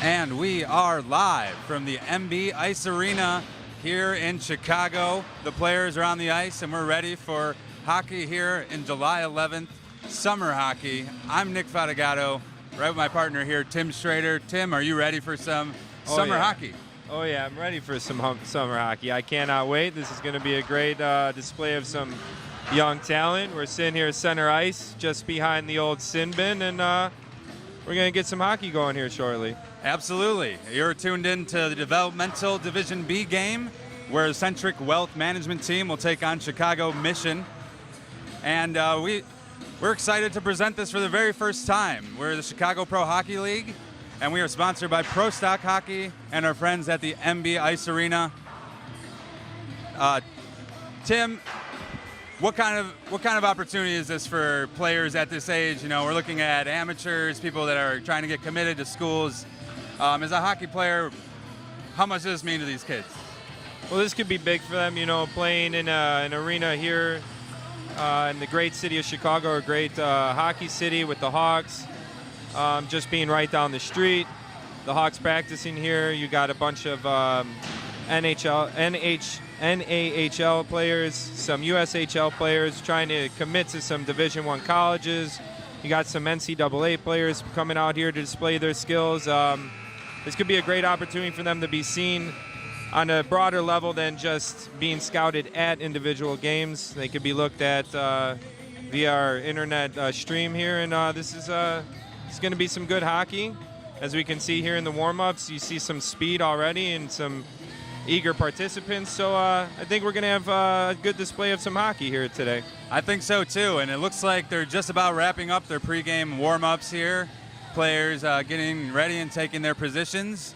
And we are live from the MB Ice Arena here in Chicago. The players are on the ice and we're ready for hockey here in July 11th, summer hockey. I'm Nick Fatigato, right with my partner here, Tim Schrader. Tim, are you ready for some summer hockey? Oh yeah, I'm ready for some summer hockey. I cannot wait. This is going to be a great display of some young talent. We're sitting here center ice, just behind the old sin bin, and we're going to get some hockey going here shortly. Absolutely. You're tuned in to the developmental Division B game, where the CENTRIC Wealth Management team will take on Chicago Mission. And we're excited to present this for the very first time. We're the Chicago Pro Hockey League, and we are sponsored by Pro Stock Hockey and our friends at the MB Ice Arena. Tim, what kind of opportunity is this for players at this age? You know, we're looking at amateurs, people that are trying to get committed to schools. As a hockey player, how much does this mean to these kids? Well, this could be big for them, you know, playing in an arena here in the great city of Chicago, a great hockey city with the Hawks, just being right down the street. The Hawks practicing here. You got a bunch of NAHL players, some USHL players trying to commit to some Division I colleges. You got some NCAA players coming out here to display their skills. This could be a great opportunity for them to be seen on a broader level than just being scouted at individual games. They could be looked at via our internet stream here, and this is it's going to be some good hockey. As we can see here in the warm-ups, you see some speed already and some eager participants. So I think we're going to have a good display of some hockey here today. I think so too, and it looks like they're just about wrapping up their pregame warm-ups here. Players getting ready and taking their positions.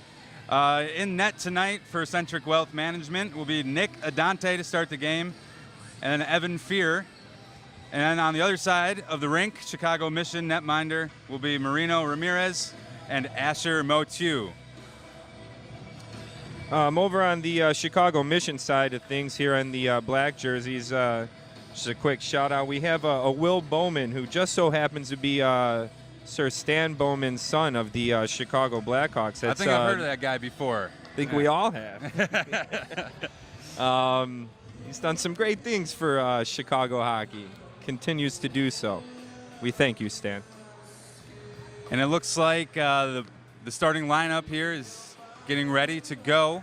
In net tonight for CENTRIC Wealth Management will be Nick Adante to start the game, and then Evan Fear. And then on the other side of the rink, Chicago Mission netminder will be Marino Ramirez and Asher Motiu. Over on the Chicago Mission side of things here on the black jerseys, just a quick shout out. We have a Will Bowman, who just so happens to be Sir Stan Bowman's son of the Chicago Blackhawks. I think I've heard of that guy before. I think we all have. He's done some great things for Chicago hockey. Continues to do so. We thank you, Stan. And it looks like the starting lineup here is getting ready to go.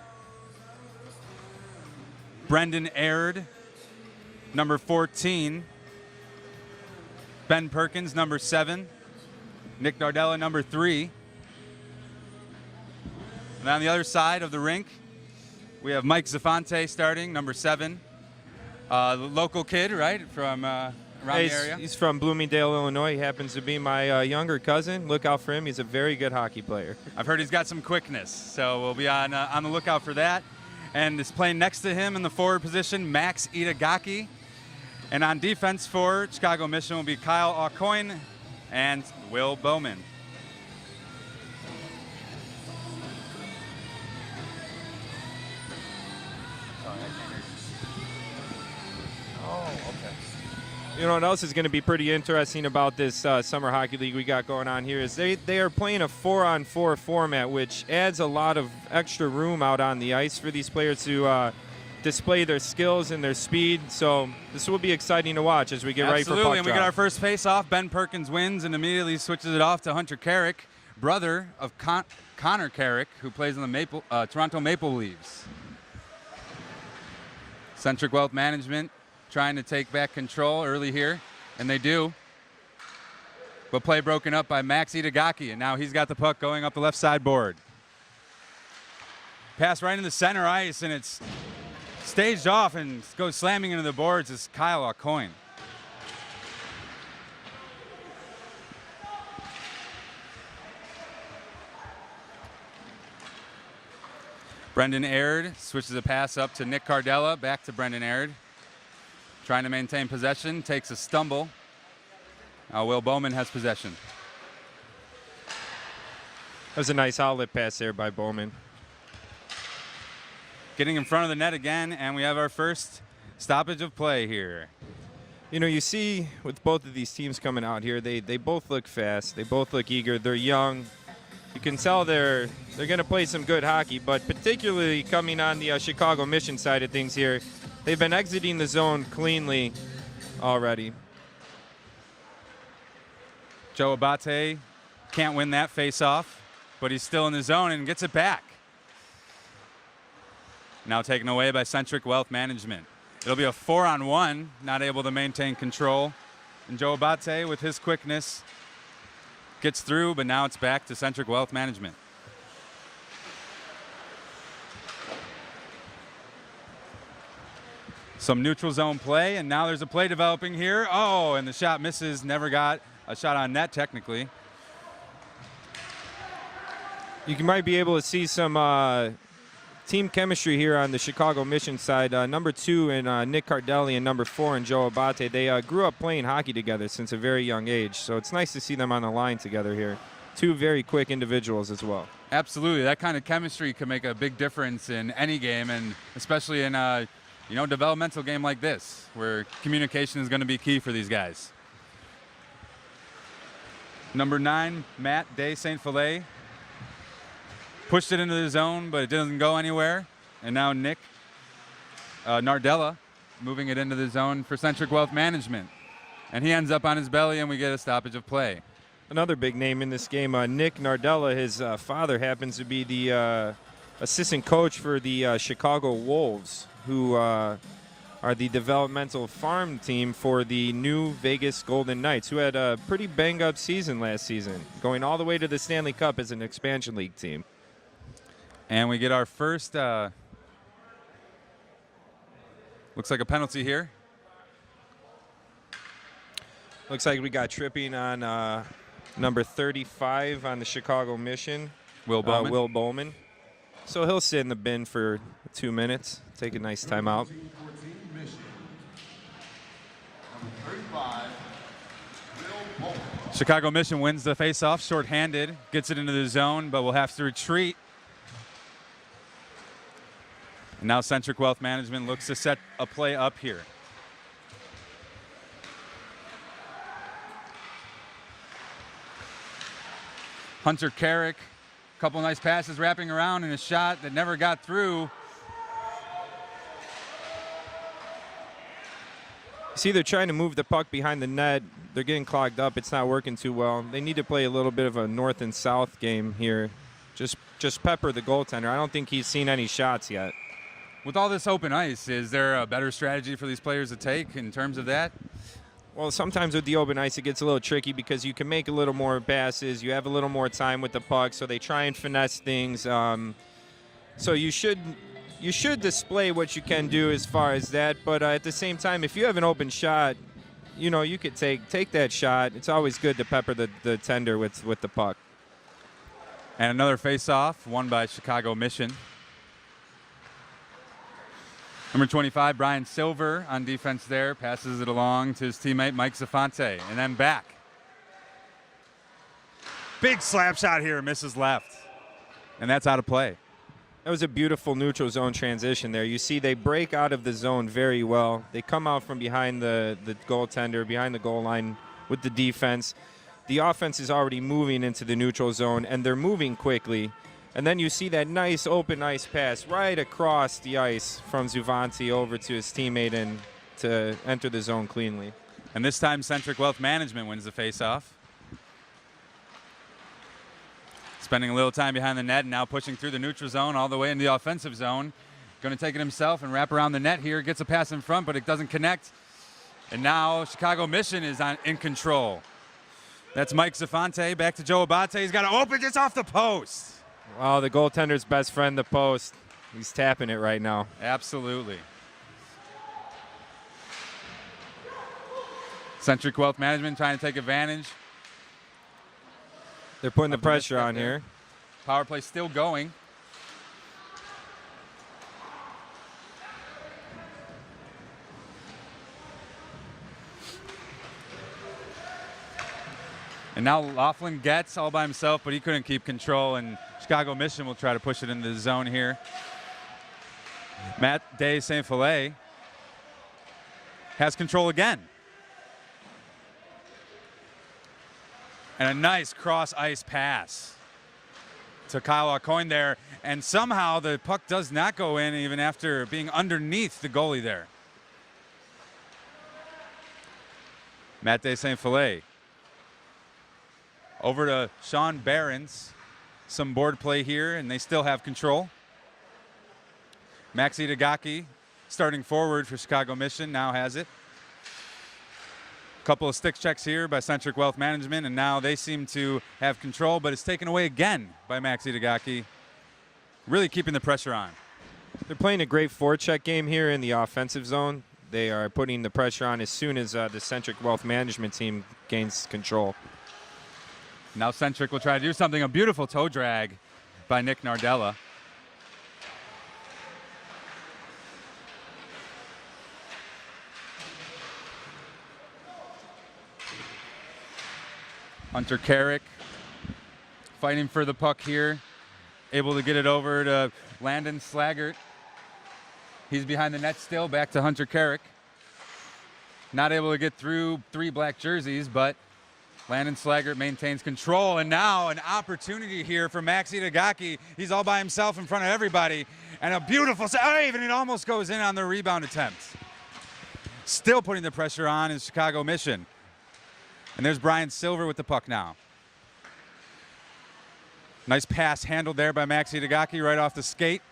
Brendan Aird, number 14. Ben Perkins, number 7. Nick Nardella, number 3. And on the other side of the rink, we have Mike Zafante starting, number 7. The local kid, right, from around the area? He's from Bloomingdale, Illinois. He happens to be my younger cousin. Look out for him. He's a very good hockey player. I've heard he's got some quickness, so we'll be on the lookout for that. And is playing next to him in the forward position, Max Itagaki. And on defense for Chicago Mission will be Kyle Aucoin and Will Bowman. You know what else is going to be pretty interesting about this summer hockey league we got going on here is they are playing a 4-on-4 format, which adds a lot of extra room out on the ice for these players to display their skills and their speed. So this will be exciting to watch as we get ready for puck drop. Absolutely, and we get our first face-off. Ben Perkins wins and immediately switches it off to Hunter Carrick, brother of Connor Carrick, who plays in the Toronto Maple Leafs. CENTRIC Wealth Management trying to take back control early here, and they do. But play broken up by Max Itagaki, and now he's got the puck going up the left side board. Pass right in the center ice, and it's staged off and goes slamming into the boards is Kyle Aucoin. Brendan Aird switches a pass up to Nick Cardella, back to Brendan Aird. Trying to maintain possession, takes a stumble. Will Bowman has possession. That was a nice outlet pass there by Bowman. Getting in front of the net again, and we have our first stoppage of play here. You know, you see with both of these teams coming out here, they both look fast. They both look eager. They're young. You can tell they're going to play some good hockey, but particularly coming on the Chicago Mission side of things here, they've been exiting the zone cleanly already. Joe Abate can't win that face-off, but he's still in the zone and gets it back. Now taken away by Centric Wealth Management. It'll be a 4-on-1, not able to maintain control. And Joe Abate, with his quickness, gets through, but now it's back to Centric Wealth Management. Some neutral zone play, and now there's a play developing here. Oh, and the shot misses, never got a shot on net technically. You might be able to see some team chemistry here on the Chicago Mission side. Number 2 in Nick Cardelli and number 4 in Joe Abate. They grew up playing hockey together since a very young age, so it's nice to see them on the line together here. 2 very quick individuals as well. Absolutely, that kind of chemistry can make a big difference in any game, and especially in a developmental game like this, where communication is going to be key for these guys. Number 9, Matt de Saint Filet, pushed it into the zone, but it doesn't go anywhere. And now Nick Nardella moving it into the zone for Centric Wealth Management. And he ends up on his belly, and we get a stoppage of play. Another big name in this game, Nick Nardella. His father happens to be the assistant coach for the Chicago Wolves, who are the developmental farm team for the new Vegas Golden Knights, who had a pretty banged-up season last season, going all the way to the Stanley Cup as an expansion league team. And we get our first, looks like a penalty here. Looks like we got tripping on number 35 on the Chicago Mission, Will Bowman. Will Bowman. So he'll sit in the bin for 2 minutes, take a nice timeout. Chicago Mission wins the faceoff, shorthanded, gets it into the zone, but will have to retreat. And now Centric Wealth Management looks to set a play up here. Hunter Carrick, a couple nice passes wrapping around, and a shot that never got through. See, they're trying to move the puck behind the net. They're getting clogged up. It's not working too well. They need to play a little bit of a north and south game here. Just pepper the goaltender. I don't think he's seen any shots yet. With all this open ice, is there a better strategy for these players to take in terms of that? Well, sometimes with the open ice, it gets a little tricky because you can make a little more passes. You have a little more time with the puck, so they try and finesse things. So you should display what you can do as far as that. But at the same time, if you have an open shot, you could take that shot. It's always good to pepper the tender with the puck. And another face-off, won by Chicago Mission. Number 25, Brian Silver on defense there, passes it along to his teammate Mike Zafante, and then back. Big slap shot here, misses left. And that's out of play. That was a beautiful neutral zone transition there. You see they break out of the zone very well. They come out from behind the goaltender, behind the goal line with the defense. The offense is already moving into the neutral zone, and they're moving quickly. And then you see that nice open ice pass right across the ice from Zuvanti over to his teammate and to enter the zone cleanly. And this time Centric Wealth Management wins the faceoff. Spending a little time behind the net and now pushing through the neutral zone all the way into the offensive zone. Going to take it himself and wrap around the net here. Gets a pass in front, but it doesn't connect. And now Chicago Mission is in control. That's Mike Zafante. Back to Joe Abate. He's got to open just off the post. Wow, the goaltender's best friend, the post. He's tapping it right now. Absolutely. Centric Wealth Management trying to take advantage. They're putting the pressure on here. Power play still going. And now Laughlin gets all by himself, but he couldn't keep control, and Chicago Mission will try to push it into the zone here. Matt de Saint Filet has control again. And a nice cross-ice pass. to Kyle Aucoin there, and somehow the puck does not go in even after being underneath the goalie there. Matt Saint-Filet. Over to Sean Behrens. Some board play here, and they still have control. Maxi Dagaki, starting forward for Chicago Mission, now has it. Couple of stick checks here by Centric Wealth Management, and now they seem to have control, but it's taken away again by Maxi Dagaki. Really keeping the pressure on. They're playing a great forecheck game here in the offensive zone. They are putting the pressure on as soon as the Centric Wealth Management team gains control. Now Centric will try to do something. A beautiful toe drag by Nick Nardella. Hunter Carrick fighting for the puck here. Able to get it over to Landon Slaggert. He's behind the net still. Back to Hunter Carrick. Not able to get through 3 black jerseys, but Landon Slaggert maintains control. And now an opportunity here for Maxi Dagaki. He's all by himself in front of everybody. And a beautiful save, and it almost goes in on the rebound attempt. Still putting the pressure on is Chicago Mission. And there's Brian Silver with the puck now. Nice pass handled there by Maxi Dagaki right off the skate.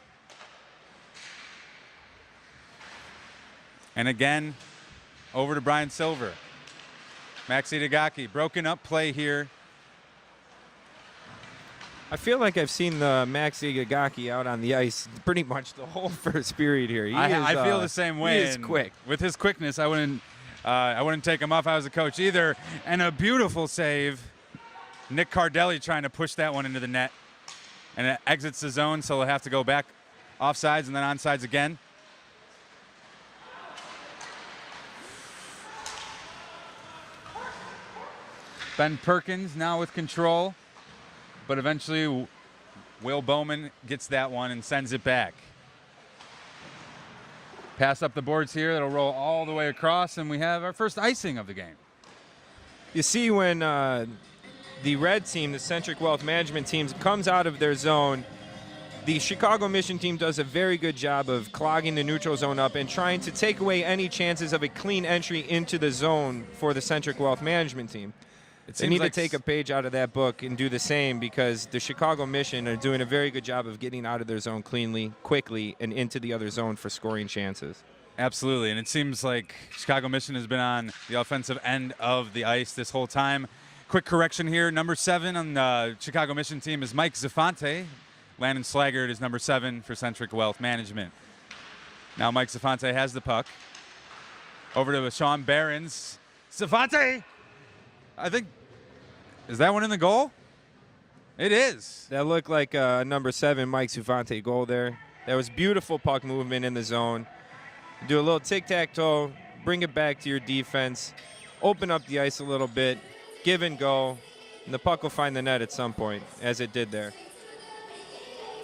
And again, over to Brian Silver. Maxi Dagaki, broken up play here. I feel like I've seen the Maxi Dagaki out on the ice pretty much the whole first period here. I feel the same way. He is quick. With his quickness, I wouldn't take him off if I was a coach either. And a beautiful save. Nick Cardelli trying to push that one into the net. And it exits the zone, so they'll have to go back offsides and then onside again. Ben Perkins now with control, but eventually Will Bowman gets that one and sends it back. Pass up the boards here. That'll roll all the way across, and we have our first icing of the game. You see when the red team, the Centric Wealth Management team, comes out of their zone, the Chicago Mission team does a very good job of clogging the neutral zone up and trying to take away any chances of a clean entry into the zone for the Centric Wealth Management team. They need to take a page out of that book and do the same, because the Chicago Mission are doing a very good job of getting out of their zone cleanly, quickly, and into the other zone for scoring chances. Absolutely, and it seems like Chicago Mission has been on the offensive end of the ice this whole time. Quick correction here, number 7 on the Chicago Mission team is Mike Zafante. Landon Slaggert is number 7 for Centric Wealth Management. Now Mike Zafante has the puck. Over to Sean Behrens. Zafante! I think, is that one in the goal? It is. That looked like number 7, Mike Zafante goal there. That was beautiful puck movement in the zone. Do a little tic-tac-toe, bring it back to your defense, open up the ice a little bit, give and go, and the puck will find the net at some point, as it did there.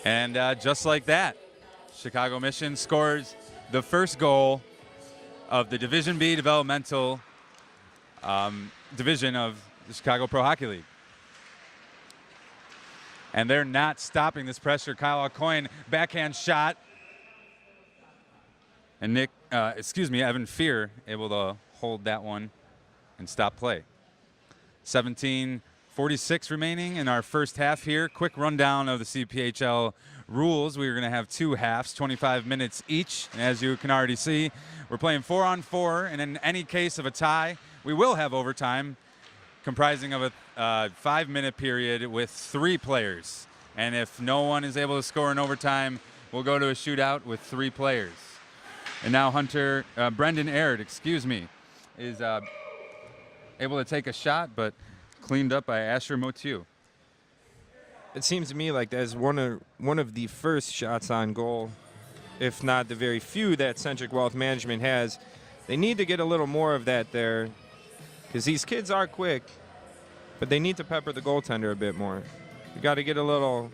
And just like that, Chicago Mission scores the first goal of the Division B developmental division of the Chicago Pro Hockey League. And they're not stopping this pressure. Kyle Aucoin, backhand shot. And Evan Fear able to hold that one and stop play. 17:46 remaining in our first half here. Quick rundown of the CPHL rules. We're going to have 2 halves, 25 minutes each. And as you can already see, we're playing 4-on-4. And in any case of a tie, we will have overtime, comprising of a 5-minute period with 3 players. And if no one is able to score in overtime, we'll go to a shootout with 3 players. And now Brendan Aird, is able to take a shot, but cleaned up by Asher Motiu. It seems to me like that's one of the first shots on goal, if not the very few that Centric Wealth Management has. They need to get a little more of that there, because these kids are quick, but they need to pepper the goaltender a bit more. We got to get a little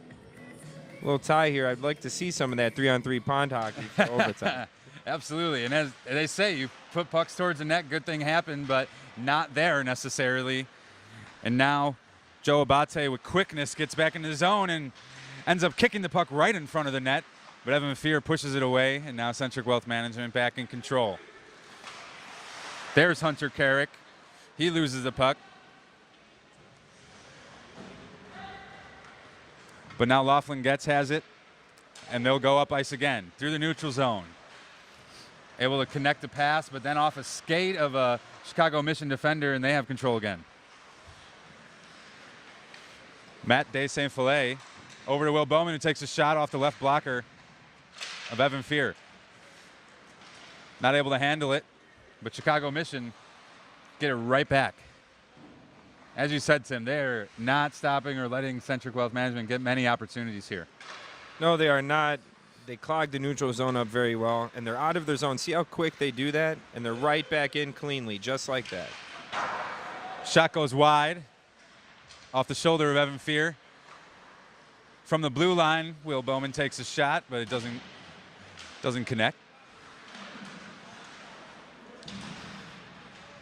tie here. I'd like to see some of that 3-on-3 pond hockey for overtime. Absolutely, and as they say, you put pucks towards the net, good thing happened, but not there necessarily. And now Joe Abate with quickness gets back into the zone, and ends up kicking the puck right in front of the net, but Evan Fear pushes it away, and now Centric Wealth Management back in control. There's Hunter Carrick. He loses the puck. But now Laughlin Getz has it, and they'll go up ice again through the neutral zone. Able to connect the pass, but then off a skate of a Chicago Mission defender, and they have control again. Matt De Saint Filet over to Will Bowman, who takes a shot off the left blocker of Evan Fear. Not able to handle it, but Chicago Mission get it right back. As you said, Tim, they're not stopping or letting Centric Wealth Management get many opportunities here. No, they are not. They clogged the neutral zone up very well, and they're out of their zone. See how quick they do that? And they're right back in cleanly, just like that. Shot goes wide off the shoulder of Evan Fear. From the blue line, Will Bowman takes a shot, but it doesn't connect.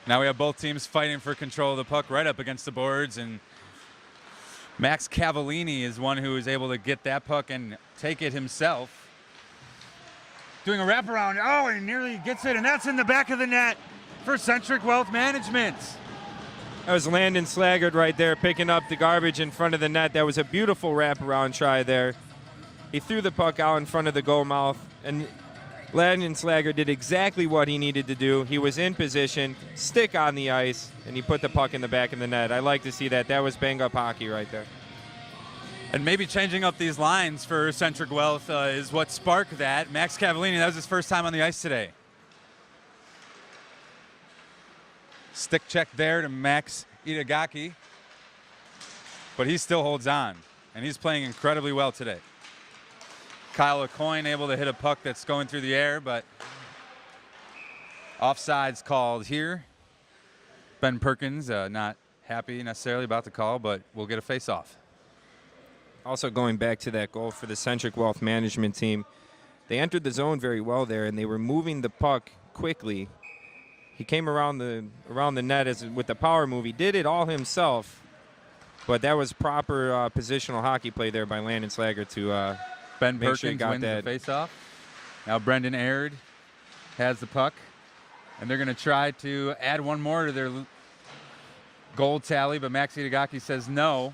Now we have both teams fighting for control of the puck right up against the boards, and Max Cavallini is one who is able to get that puck and take it himself. Doing a wraparound. Oh, he nearly gets it, and that's in the back of the net for Centric Wealth Management. That was Landon Slaggard right there picking up the garbage in front of the net. That was a beautiful wraparound try there. He threw the puck out in front of the goal mouth, and Landon Slaggard did exactly what he needed to do. He was in position, stick on the ice, and he put the puck in the back of the net. I like to see that. That was bang-up hockey right there. And maybe changing up these lines for Centric Wealth is what sparked that. Max Cavallini, that was his first time on the ice today. Stick check there to Max Itagaki. But he still holds on, and he's playing incredibly well today. Kyle Aucoin able to hit a puck that's going through the air, but offside's called here. Ben Perkins not happy necessarily about the call, but we'll get a face-off. Also going back to that goal for the Centric Wealth Management team, they entered the zone very well there, and they were moving the puck quickly. He came around the net with the power move. He did it all himself, but that was proper positional hockey play there by Landon Slaggard to Ben make Perkins sure he got wins that. the face-off. Now Brendan Aird has the puck, and they're going to try to add one more to their goal tally, but Max Itagaki says no.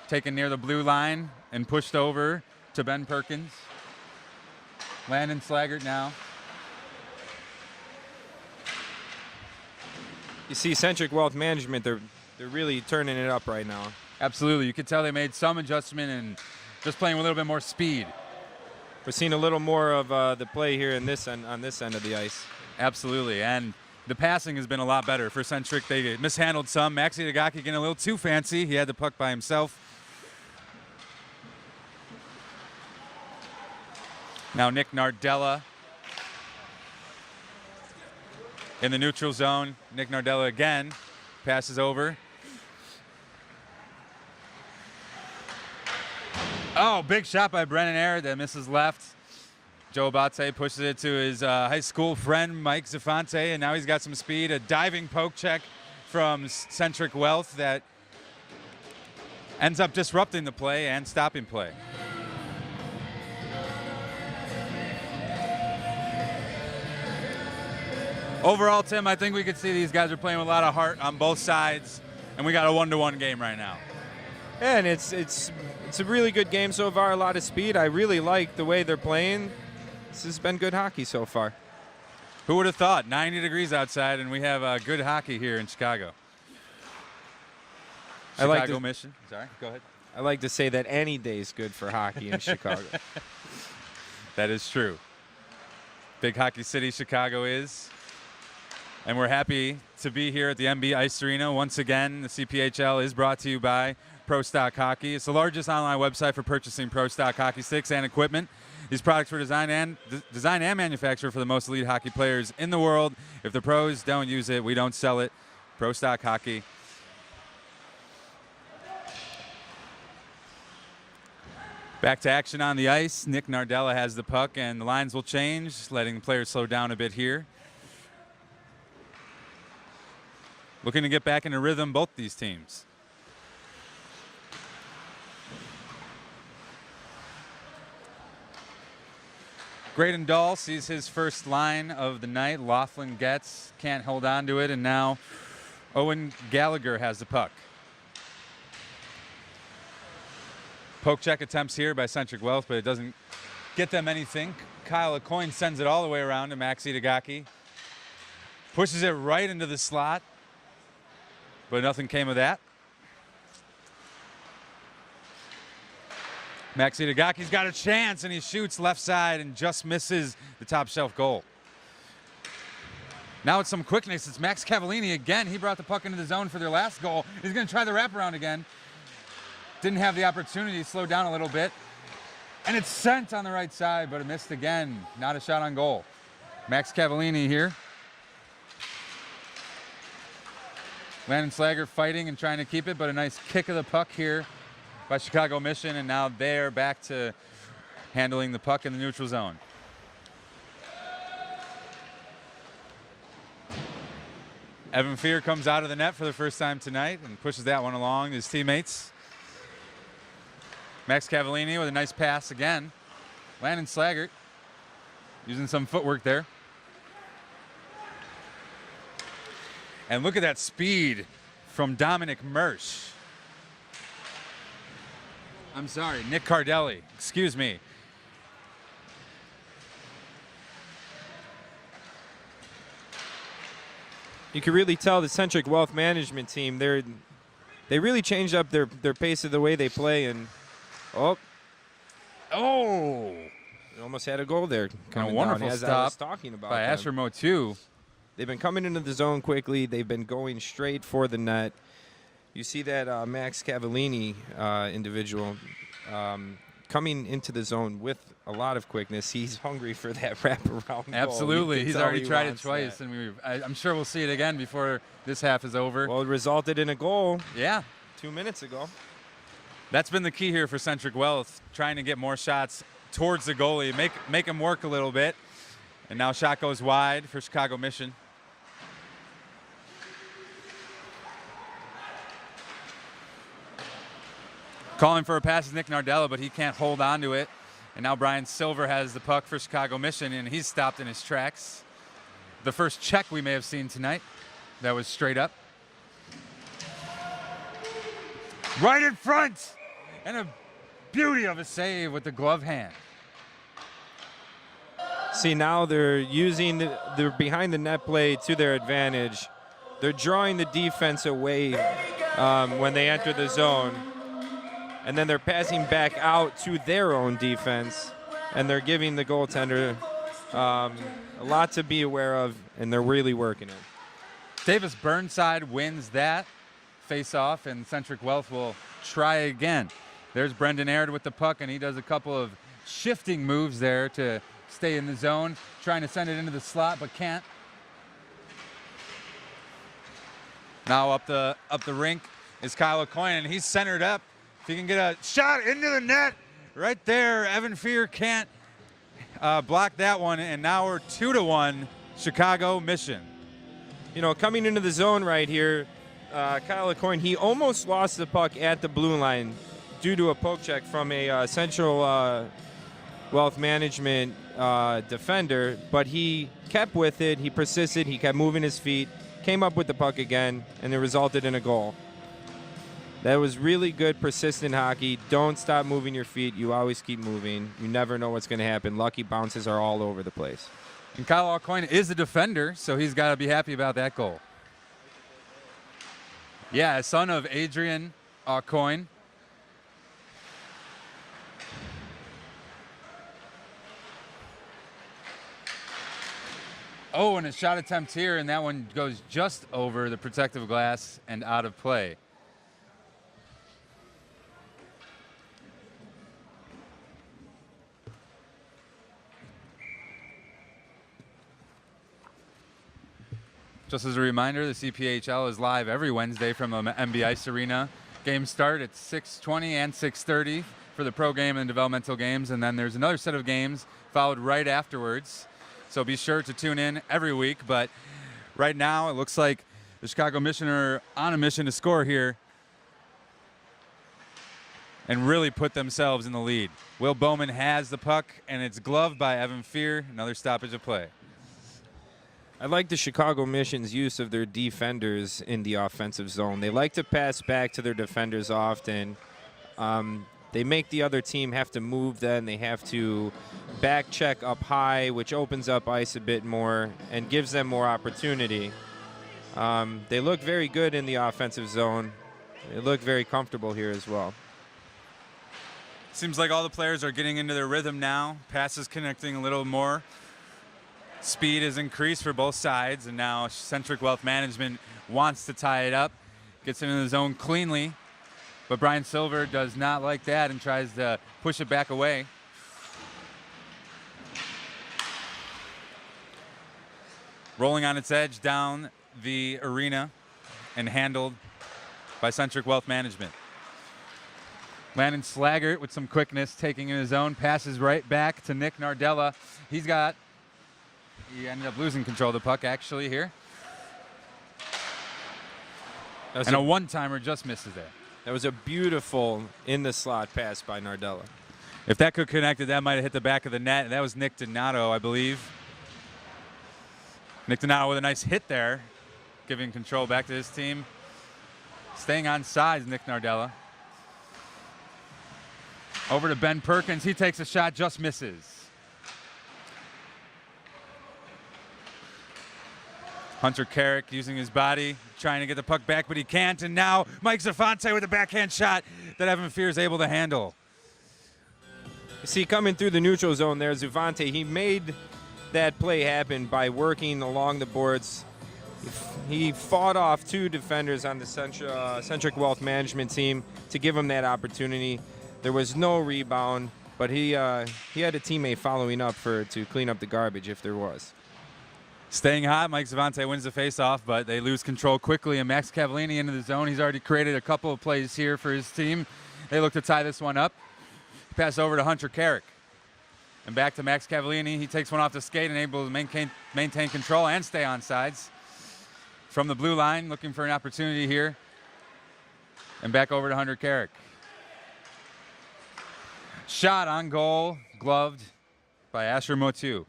Taken near the blue line and pushed over to Ben Perkins. Landon Slaggard now. You see Centric Wealth Management, they're really turning it up right now. Absolutely. You could tell they made some adjustment and just playing with a little bit more speed. We're seeing a little more of the play here on this end of the ice. Absolutely. And the passing has been a lot better for Centric. They mishandled some. Max Itagaki getting a little too fancy. He had the puck by himself. Now Nick Nardella in the neutral zone. Nick Nardella again passes over. Oh, big shot by Brennan Aird that misses left. Joe Abate pushes it to his high school friend Mike Zafante, and now he's got some speed. A diving poke check from Centric Wealth that ends up disrupting the play and stopping play. Overall, Tim, I think we could see these guys are playing with a lot of heart on both sides, and we got a 1-to-1 game right now. Yeah, and it's a really good game so far, a lot of speed. I really like the way they're playing. This has been good hockey so far. Who would have thought? 90 degrees outside, and we have good hockey here in Chicago. Chicago Mission. Sorry, go ahead. I like to say that any day is good for hockey in Chicago. That is true. Big hockey city Chicago is. And we're happy to be here at the MB Ice Arena. Once again, the CPHL is brought to you by Pro Stock Hockey. It's the largest online website for purchasing Pro Stock hockey sticks and equipment. These products were designed and manufactured for the most elite hockey players in the world. If the pros don't use it, we don't sell it. Pro Stock Hockey. Back to action on the ice. Nick Nardella has the puck, and the lines will change, letting the players slow down a bit here. Looking to get back into rhythm, both these teams. Graydon Dahl sees his first line of the night. Laughlin gets, can't hold on to it, and now Owen Gallagher has the puck. Poke check attempts here by Centric Wealth, but it doesn't get them anything. Kyle Aucoin sends it all the way around to Max Itagaki. Pushes it right into the slot, but nothing came of that. Max Itagaki's got a chance, and he shoots left side and just misses the top shelf goal. Now it's some quickness. It's Max Cavallini again. He brought the puck into the zone for their last goal. He's going to try the wraparound again. Didn't have the opportunity, slowed down a little bit. And it's sent on the right side, but it missed again. Not a shot on goal. Max Cavallini here. Landon Slager fighting and trying to keep it, but a nice kick of the puck here by Chicago Mission, and now they're back to handling the puck in the neutral zone. Evan Fear comes out of the net for the first time tonight and pushes that one along to his teammates. Max Cavallini with a nice pass again. Landon Slager using some footwork there. And look at that speed from Dominic Mersch. I'm sorry, Nick Cardelli, excuse me. You can really tell the Centric Wealth Management team, they really changed up their pace of the way they play, and they almost had a goal there. A wonderful down, as stop I was talking about by Asher Motu. They've been coming into the zone quickly. They've been going straight for the net. You see that Max Cavallini individual coming into the zone with a lot of quickness. He's hungry for that wraparound goal. Absolutely. He's already tried it twice, and I'm sure we'll see it again before this half is over. Well, it resulted in a goal. Yeah. 2 minutes ago. That's been the key here for Centric Wealth, trying to get more shots towards the goalie, make him work a little bit. And now shot goes wide for Chicago Mission. Calling for a pass is Nick Nardella, but he can't hold on to it. And now Brian Silver has the puck for Chicago Mission, and he's stopped in his tracks. The first check we may have seen tonight that was straight up. Right in front! And a beauty of a save with the glove hand. See, now they're using the behind the net play to their advantage. They're drawing the defense away when they enter the zone. And then they're passing back out to their own defense. And they're giving the goaltender a lot to be aware of, and they're really working it. Davis Burnside wins that face-off, and Centric Wealth will try again. There's Brendan Aird with the puck, and he does a couple of shifting moves there to stay in the zone, trying to send it into the slot, but can't. Now up the rink is Kyle Aucoin, and he's centered up. If he can get a shot into the net, right there, Evan Fear can't block that one, and now we're 2-1 Chicago Mission. You know, coming into the zone right here, Kyle Aucoin, he almost lost the puck at the blue line due to a poke check from a Central Wealth Management defender, but he kept with it, he persisted, he kept moving his feet, came up with the puck again, and it resulted in a goal. That was really good, persistent hockey. Don't stop moving your feet. You always keep moving. You never know what's going to happen. Lucky bounces are all over the place. And Kyle Aucoin is a defender, so he's got to be happy about that goal. Yeah, son of Adrian Aucoin. Oh, and a shot attempt here, and that one goes just over the protective glass and out of play. Just as a reminder, the CPHL is live every Wednesday from MB Ice Arena. Games start at 6:20 and 6:30 for the pro game and developmental games, and then there's another set of games followed right afterwards. So be sure to tune in every week. But right now, it looks like the Chicago Mission are on a mission to score here. and really put themselves in the lead. Will Bowman has the puck, and it's gloved by Evan Fear. Another stoppage of play. I like the Chicago Mission's use of their defenders in the offensive zone. They like to pass back to their defenders often. They make the other team have to move then. They have to back check up high, which opens up ice a bit more and gives them more opportunity. They look very good in the offensive zone. They look very comfortable here as well. Seems like all the players are getting into their rhythm now. Passes connecting a little more. Speed has increased for both sides, and now Centric Wealth Management wants to tie it up. Gets into the zone cleanly, but Brian Silver does not like that and tries to push it back away. Rolling on its edge down the arena and handled by Centric Wealth Management. Landon Slaggert with some quickness, taking in his own, passes right back to Nick Nardella. He ended up losing control of the puck actually here. And a one-timer just misses there. That was a beautiful in-the-slot pass by Nardella. If that could connect it, that might have hit the back of the net. That was Nick Donato, I believe. Nick Donato with a nice hit there, giving control back to his team. Staying on sides, Nick Nardella. Over to Ben Perkins. He takes a shot, just misses. Hunter Carrick using his body, trying to get the puck back, but he can't. And now Mike Zavante with a backhand shot that Evan Fear is able to handle. You see, coming through the neutral zone there, Zavante, he made that play happen by working along the boards. He fought off two defenders on the Centric Wealth Management team to give him that opportunity. There was no rebound, but he had a teammate following up to clean up the garbage if there was. Staying hot, Mike Zavante wins the faceoff, but they lose control quickly, and Max Cavallini into the zone. He's already created a couple of plays here for his team. They look to tie this one up. Pass over to Hunter Carrick. And back to Max Cavallini. He takes one off the skate and able to maintain control and stay on sides. From the blue line, looking for an opportunity here. And back over to Hunter Carrick. Shot on goal, gloved by Asher Motu.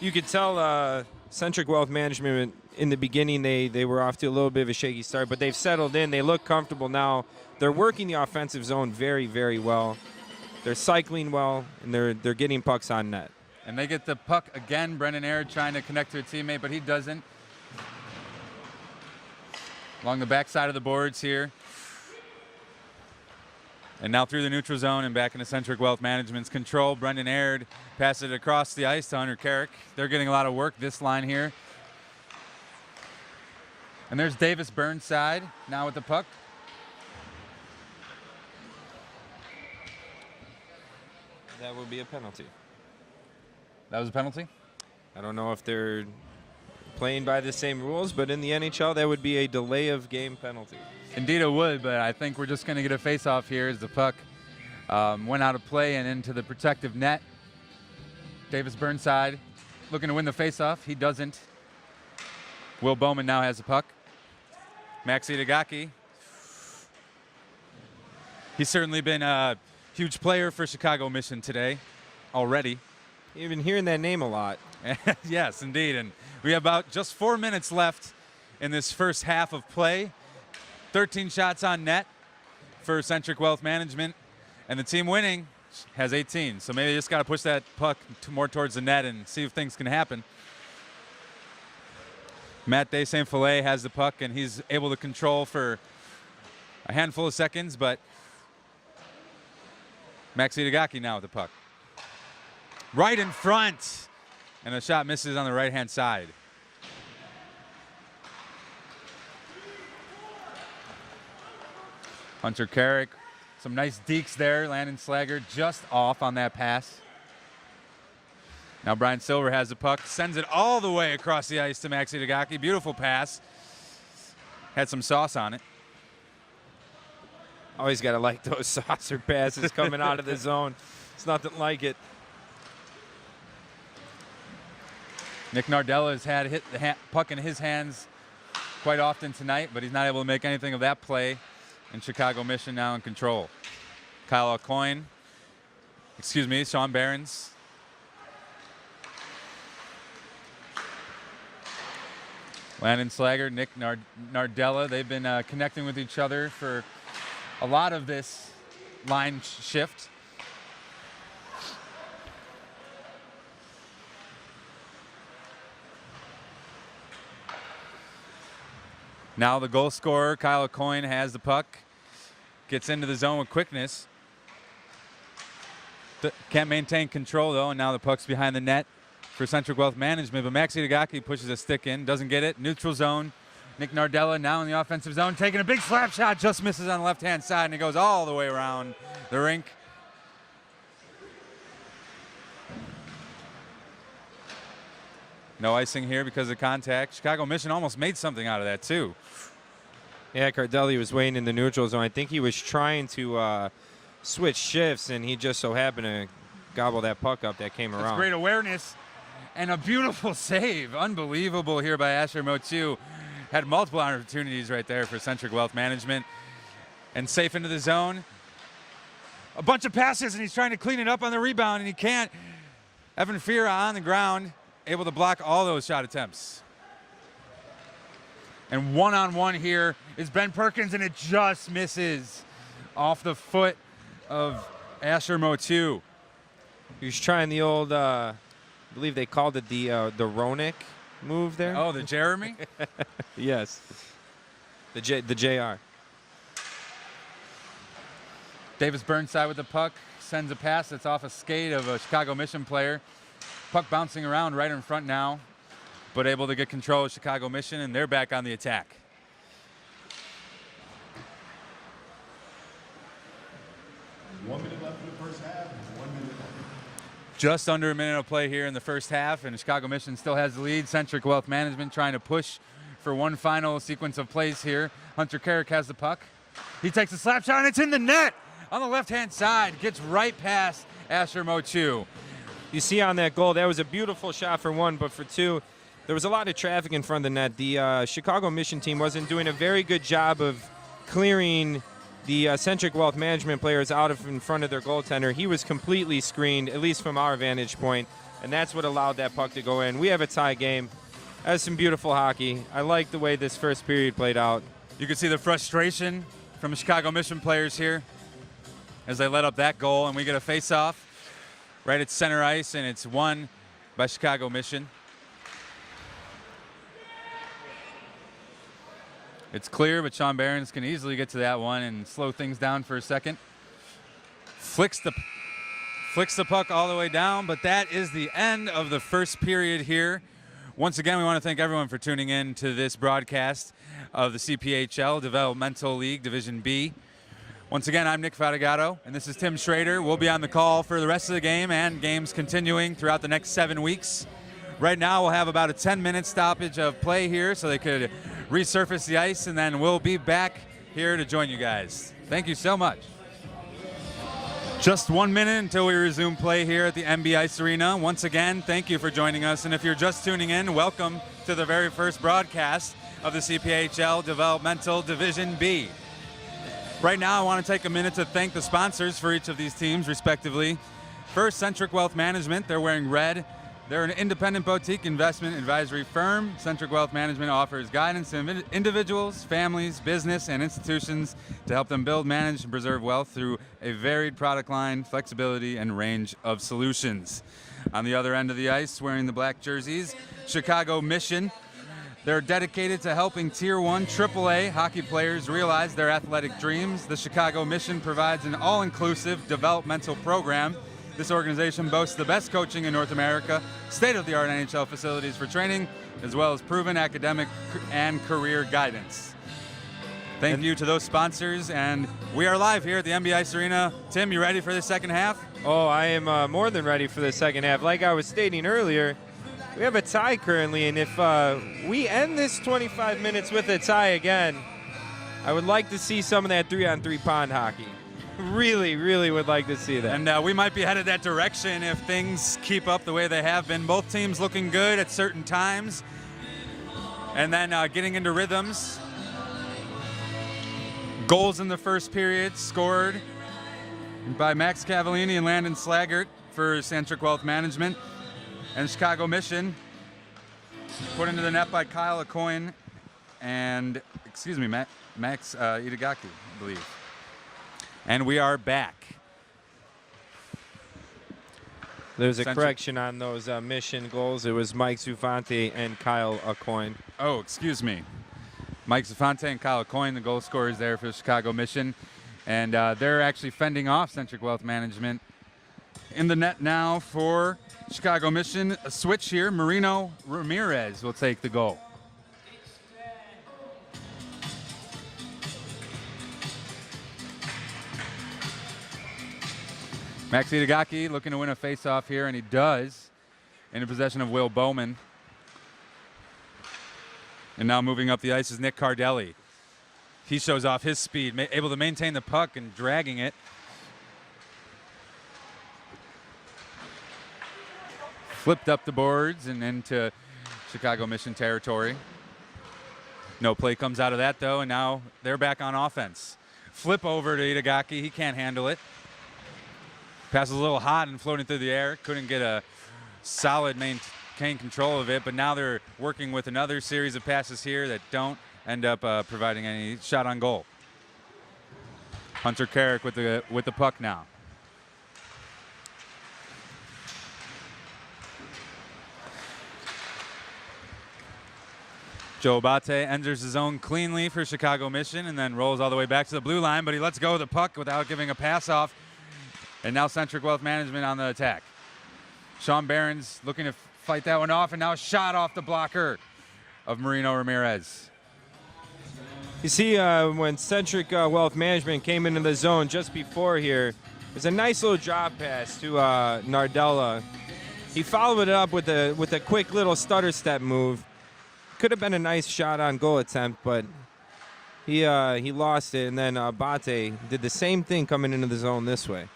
You could tell Centric Wealth Management in the beginning they were off to a little bit of a shaky start, but they've settled in. They look comfortable now. They're working the offensive zone very, very well. They're cycling well, and they're getting pucks on net. And they get the puck again. Brendan Aird trying to connect to a teammate, but he doesn't. Along the backside of the boards here. And now through the neutral zone and back into Centric Wealth Management's control. Brendan Aird passes it across the ice to Hunter Carrick. They're getting a lot of work this line here. And there's Davis Burnside now with the puck. That would be a penalty. That was a penalty? I don't know if they're playing by the same rules, but in the NHL, that would be a delay of game penalty. Indeed it would, but I think we're just going to get a face-off here as the puck went out of play and into the protective net. Davis Burnside looking to win the face-off. He doesn't. Will Bowman now has the puck. Maxi Itagaki. He's certainly been a huge player for Chicago Mission today already. You've been hearing that name a lot. Yes, indeed. And we have about just 4 minutes left in this first half of play. 13 shots on net for Centric Wealth Management, and the team winning has 18. So maybe they just got to push that puck more towards the net and see if things can happen. Matt Day St. Filet has the puck, and he's able to control for a handful of seconds, but Maxi Itagaki now with the puck. Right in front, and the shot misses on the right-hand side. Hunter Carrick, some nice dekes there. Landon Slager just off on that pass. Now Brian Silver has the puck, sends it all the way across the ice to Maxi Itagaki. Beautiful pass. Had some sauce on it. Always got to like those saucer passes coming out of the zone. It's nothing like it. Nick Nardella has had the puck in his hands quite often tonight, but he's not able to make anything of that play. and Chicago Mission now in control. Sean Behrens. Landon Slager, Nick Nardella, they've been connecting with each other for a lot of this line shift. Now the goal scorer, Kyle Coyne, has the puck. Gets into the zone with quickness. Can't maintain control, though, and now the puck's behind the net for Centric Wealth Management. But Maxi Dagaki pushes a stick in, doesn't get it. Neutral zone. Nick Nardella now in the offensive zone, taking a big slap shot, just misses on the left-hand side, and it goes all the way around the rink. No icing here because of contact. Chicago Mission almost made something out of that, too. Yeah, Cardelli was waiting in the neutral zone. I think he was trying to switch shifts, and he just so happened to gobble that puck up that came around. That's great awareness and a beautiful save. Unbelievable here by Asher Motu. Had multiple opportunities right there for Centric Wealth Management. And safe into the zone. A bunch of passes, and he's trying to clean it up on the rebound, and he can't. Evan Fira on the ground, able to block all those shot attempts. And one-on-one here is Ben Perkins, and it just misses off the foot of Asher Motu. He was trying the old, I believe they called it the Ronick move there. Oh, the Jeremy? Yes. The JR. Davis Burnside with the puck, sends a pass that's off a skate of a Chicago Mission player. Puck bouncing around right in front now, but able to get control of Chicago Mission, and they're back on the attack. One minute left in the first half. 1 minute left. Just under a minute of play here in the first half, and Chicago Mission still has the lead. Centric Wealth Management trying to push for one final sequence of plays here. Hunter Carrick has the puck. He takes a slap shot, and it's in the net on the left-hand side. Gets right past Asher Motu. You see on that goal, that was a beautiful shot for one, but for two, there was a lot of traffic in front of the net. The Chicago Mission team wasn't doing a very good job of clearing the Centric Wealth Management players out of in front of their goaltender. He was completely screened, at least from our vantage point, and that's what allowed that puck to go in. We have a tie game. That's some beautiful hockey. I like the way this first period played out. You can see the frustration from the Chicago Mission players here as they let up that goal, and we get a face-off right at center ice, and it's won by Chicago Mission. It's clear, but Sean Behrens can easily get to that one and slow things down for a second. Flicks the puck all the way down, but that is the end of the first period here. Once again, we want to thank everyone for tuning in to this broadcast of the CPHL Developmental League Division B. Once again, I'm Nick Fatigato, and this is Tim Schrader. We'll be on the call for the rest of the game and games continuing throughout the next 7 weeks. Right now, we'll have about a 10-minute stoppage of play here so they could resurface the ice, and then we'll be back here to join you guys. Thank you so much. Just 1 minute until we resume play here at the MB Ice Arena. Once again, thank you for joining us, and if you're just tuning in, welcome to the very first broadcast of the CPHL Developmental Division B. Right now, I want to take a minute to thank the sponsors for each of these teams, respectively. First, Centric Wealth Management. They're wearing red. They're an independent boutique investment advisory firm. Centric Wealth Management offers guidance to individuals, families, business, and institutions to help them build, manage, and preserve wealth through a varied product line, flexibility, and range of solutions. On the other end of the ice, wearing the black jerseys, Chicago Mission. They're dedicated to helping Tier 1 AAA hockey players realize their athletic dreams. The Chicago Mission provides an all-inclusive developmental program. This organization boasts the best coaching in North America, state-of-the-art NHL facilities for training, as well as proven academic and career guidance. Thank you to those sponsors, and we are live here at the MB Ice Arena. Tim, you ready for the second half? Oh, I am more than ready for the second half. Like I was stating earlier, we have a tie currently, and if we end this 25 minutes with a tie again, I would like to see some of that 3-on-3 pond hockey. Really, really would like to see that. And we might be headed that direction if things keep up the way they have been. Both teams looking good at certain times, and then getting into rhythms. Goals in the first period scored by Max Cavallini and Landon Slaggert for Centric Wealth Management. And Chicago Mission put into the net by Kyle Acoin and, Max Itagaki, I believe. And we are back. There's a correction on those Mission goals. It was Mike Zufante and Kyle Acoin. Oh, excuse me. Mike Zufante and Kyle Acoin, the goal scorers there for Chicago Mission. And they're actually fending off Centric Wealth Management. In the net now for Chicago Mission. A switch here. Marino Ramirez will take the goal. Max Itagaki looking to win a face-off here, and he does, in the possession of Will Bowman. And now moving up the ice is Nick Cardelli. He shows off his speed, able to maintain the puck and dragging it. Flipped up the boards and into Chicago Mission territory. No play comes out of that, though, and now they're back on offense. Flip over to Itagaki. He can't handle it. Pass was a little hot and floating through the air. Couldn't get a solid maintain control of it, but now they're working with another series of passes here that don't end up providing any shot on goal. Hunter Carrick with the puck now. Joe Abate enters the zone cleanly for Chicago Mission and then rolls all the way back to the blue line, but he lets go of the puck without giving a pass off. And now Centric Wealth Management on the attack. Sean Barons looking to fight that one off, and now a shot off the blocker of Marino Ramirez. You see, when Centric Wealth Management came into the zone just before here, there's a nice little drop pass to Nardella. He followed it up with a quick little stutter step move. Could have been a nice shot on goal attempt, but he lost it, and then Abate did the same thing coming into the zone this way.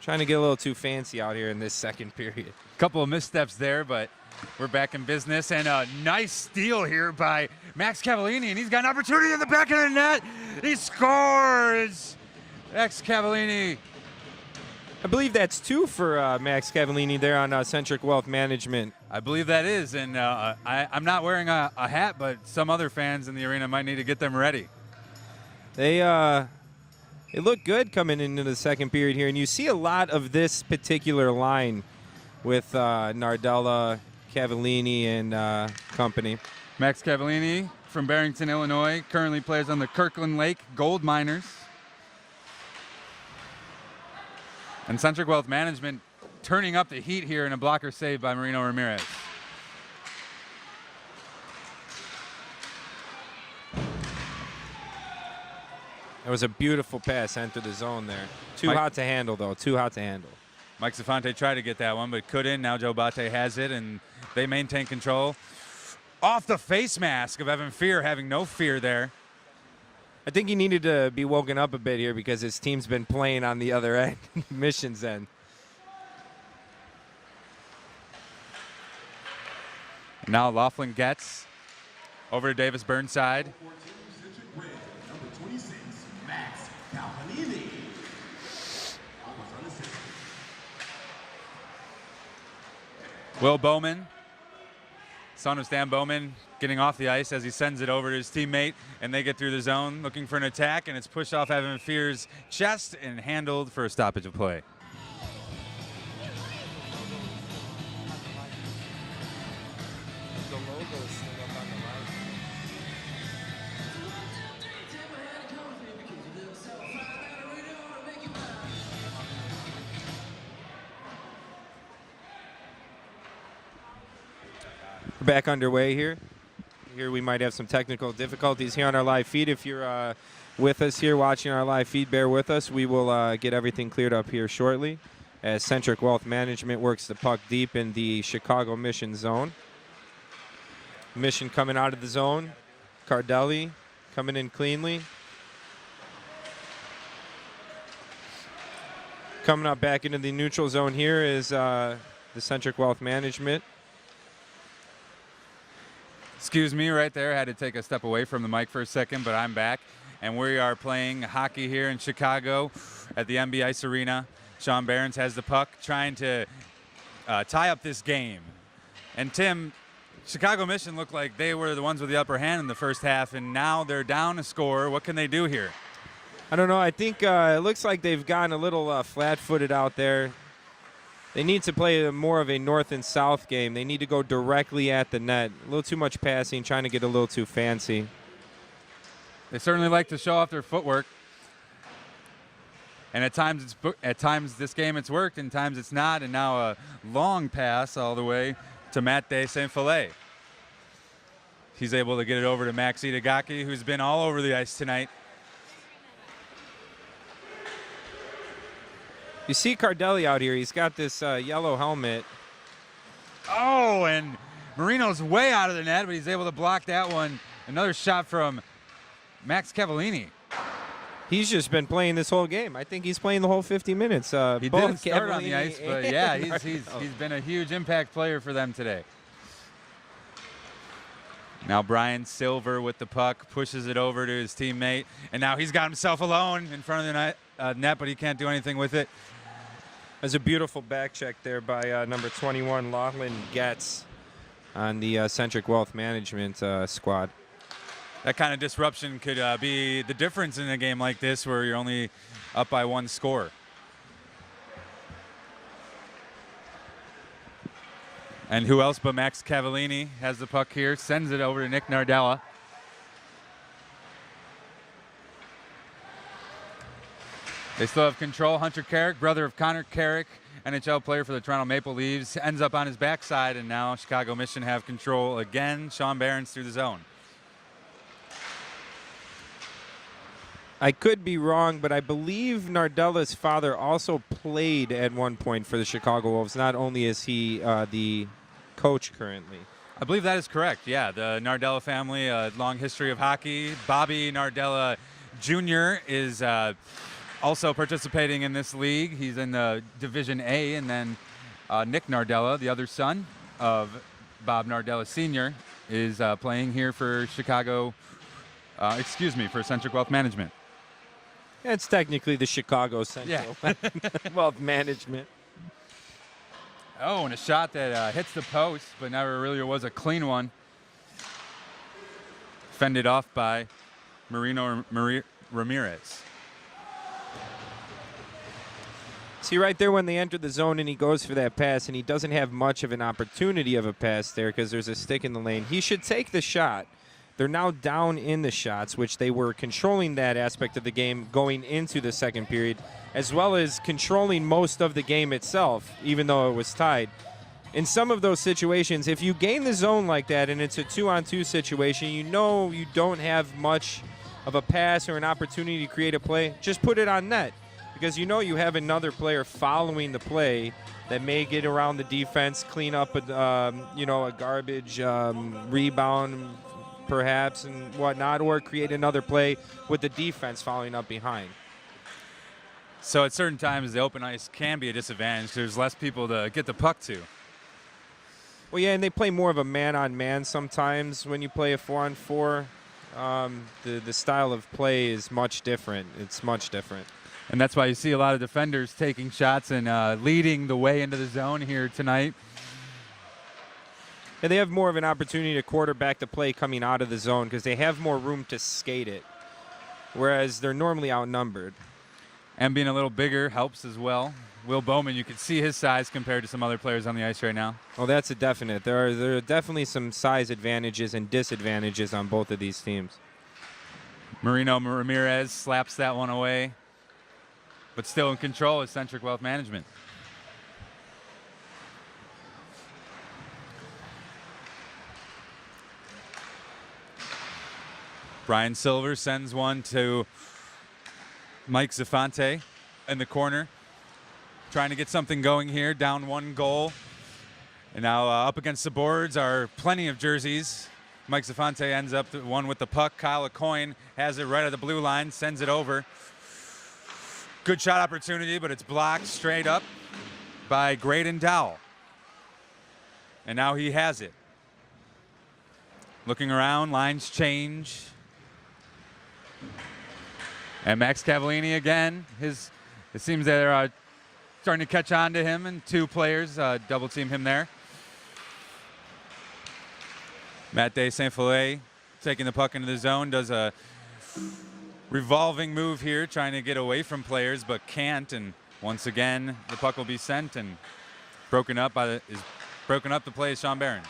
Trying to get a little too fancy out here in this second period. Couple of missteps there, but we're back in business. And a nice steal here by Max Cavallini, and he's got an opportunity in the back of the net. He scores! Max Cavallini. I believe that's 2 for Max Cavallini there on Centric Wealth Management. I believe that is, and I'm not wearing a hat, but some other fans in the arena might need to get them ready. They look good coming into the second period here, and you see a lot of this particular line with Nardella, Cavallini, and company. Max Cavallini from Barrington, Illinois, currently plays on the Kirkland Lake Gold Miners. And Centric Wealth Management turning up the heat here in a blocker save by Marino Ramirez. That was a beautiful pass enter the zone there. Too hot to handle, though. Too hot to handle. Mike Zafante tried to get that one, but couldn't. Now Joe Bate has it, and they maintain control. Off the face mask of Evan Fear, having no fear there. I think he needed to be woken up a bit here because his team's been playing on the other end, Mission's end. Now Laughlin gets over to Davis Burnside. Will Bowman, son of Stan Bowman, getting off the ice as he sends it over to his teammate, and they get through the zone looking for an attack, and it's pushed off Evan Fear's chest and handled for a stoppage of play. We're back underway here. Here we might have some technical difficulties here on our live feed. If you're with us here watching our live feed, bear with us. We will get everything cleared up here shortly as Centric Wealth Management works the puck deep in the Chicago Mission zone. Mission coming out of the zone. Cardelli coming in cleanly. Coming up back into the neutral zone here is the Centric Wealth Management. Excuse me right there. I had to take a step away from the mic for a second, but I'm back. and we are playing hockey here in Chicago at the MB Ice Arena. Sean Behrens has the puck, trying to tie up this game. And Tim, Chicago Mission looked like they were the ones with the upper hand in the first half, and now they're down a score. What can they do here? I don't know. I think it looks like they've gotten a little flat-footed out there. They need to play more of a north and south game. They need to go directly at the net. A little too much passing, trying to get a little too fancy. They certainly like to show off their footwork. And at times this game it's worked, and times it's not. And now a long pass all the way to Matt de Saint-Filet. He's able to get it over to Max Itagaki, who's been all over the ice tonight. You see Cardelli out here. He's got this yellow helmet. Oh, and Marino's way out of the net, but he's able to block that one. Another shot from Max Cavallini. He's just been playing this whole game. I think he's playing the whole 50 minutes. He didn't start on the ice, but yeah, he's been a huge impact player for them today. Now Brian Silver with the puck, pushes it over to his teammate, and now he's got himself alone in front of the net, but he can't do anything with it. There's a beautiful back check there by number 21, Lachlan Getz, on the Centric Wealth Management squad. That kind of disruption could be the difference in a game like this where you're only up by one score. And who else but Max Cavallini has the puck here, sends it over to Nick Nardella. They still have control. Hunter Carrick, brother of Connor Carrick, NHL player for the Toronto Maple Leafs, ends up on his backside, and now Chicago Mission have control again. Sean Behrens through the zone. I could be wrong, but I believe Nardella's father also played at one point for the Chicago Wolves. Not only is he the coach currently. I believe that is correct, yeah. The Nardella family, a long history of hockey. Bobby Nardella Jr. is also participating in this league. He's in the Division A, and then Nick Nardella, the other son of Bob Nardella Sr., is playing here for Chicago, for Centric Wealth Management. It's technically the Chicago Central Wealth Management. Oh, and a shot that hits the post, but never really was a clean one. Fended off by Marino Ramirez. See right there when they enter the zone and he goes for that pass, and he doesn't have much of an opportunity of a pass there because there's a stick in the lane. He should take the shot. They're now down in the shots, which they were controlling that aspect of the game going into the second period, as well as controlling most of the game itself, even though it was tied. In some of those situations, if you gain the zone like that and it's a 2-on-2 situation, you know you don't have much of a pass or an opportunity to create a play, just put it on net. Because you know you have another player following the play that may get around the defense, clean up a garbage rebound perhaps and whatnot, or create another play with the defense following up behind. So at certain times the open ice can be a disadvantage. There's less people to get the puck to. Well, yeah, and they play more of a man-on-man sometimes when you play a 4-on-4. The style of play is much different. It's much different. And that's why you see a lot of defenders taking shots and leading the way into the zone here tonight. And they have more of an opportunity to quarterback the play coming out of the zone because they have more room to skate it, whereas they're normally outnumbered. And being a little bigger helps as well. Will Bowman, you can see his size compared to some other players on the ice right now. Oh, that's a definite. There are definitely some size advantages and disadvantages on both of these teams. Marino Ramirez slaps that one away, but still in control is Centric Wealth Management. Brian Silver sends one to Mike Zafante in the corner, trying to get something going here, down one goal. And now up against the boards are plenty of jerseys. Mike Zafante ends up one with the puck. Kyle Aucoin has it right at the blue line, sends it over. Good shot opportunity, but it's blocked straight up by Graydon Dowell. And now he has it. Looking around, lines change. And Max Cavallini again. It seems they're starting to catch on to him, and 2 players double team him there. Matt de Saint-Fillet taking the puck into the zone, does a revolving move here, trying to get away from players, but can't. And once again, the puck will be sent and broken up the play is Sean Behrens.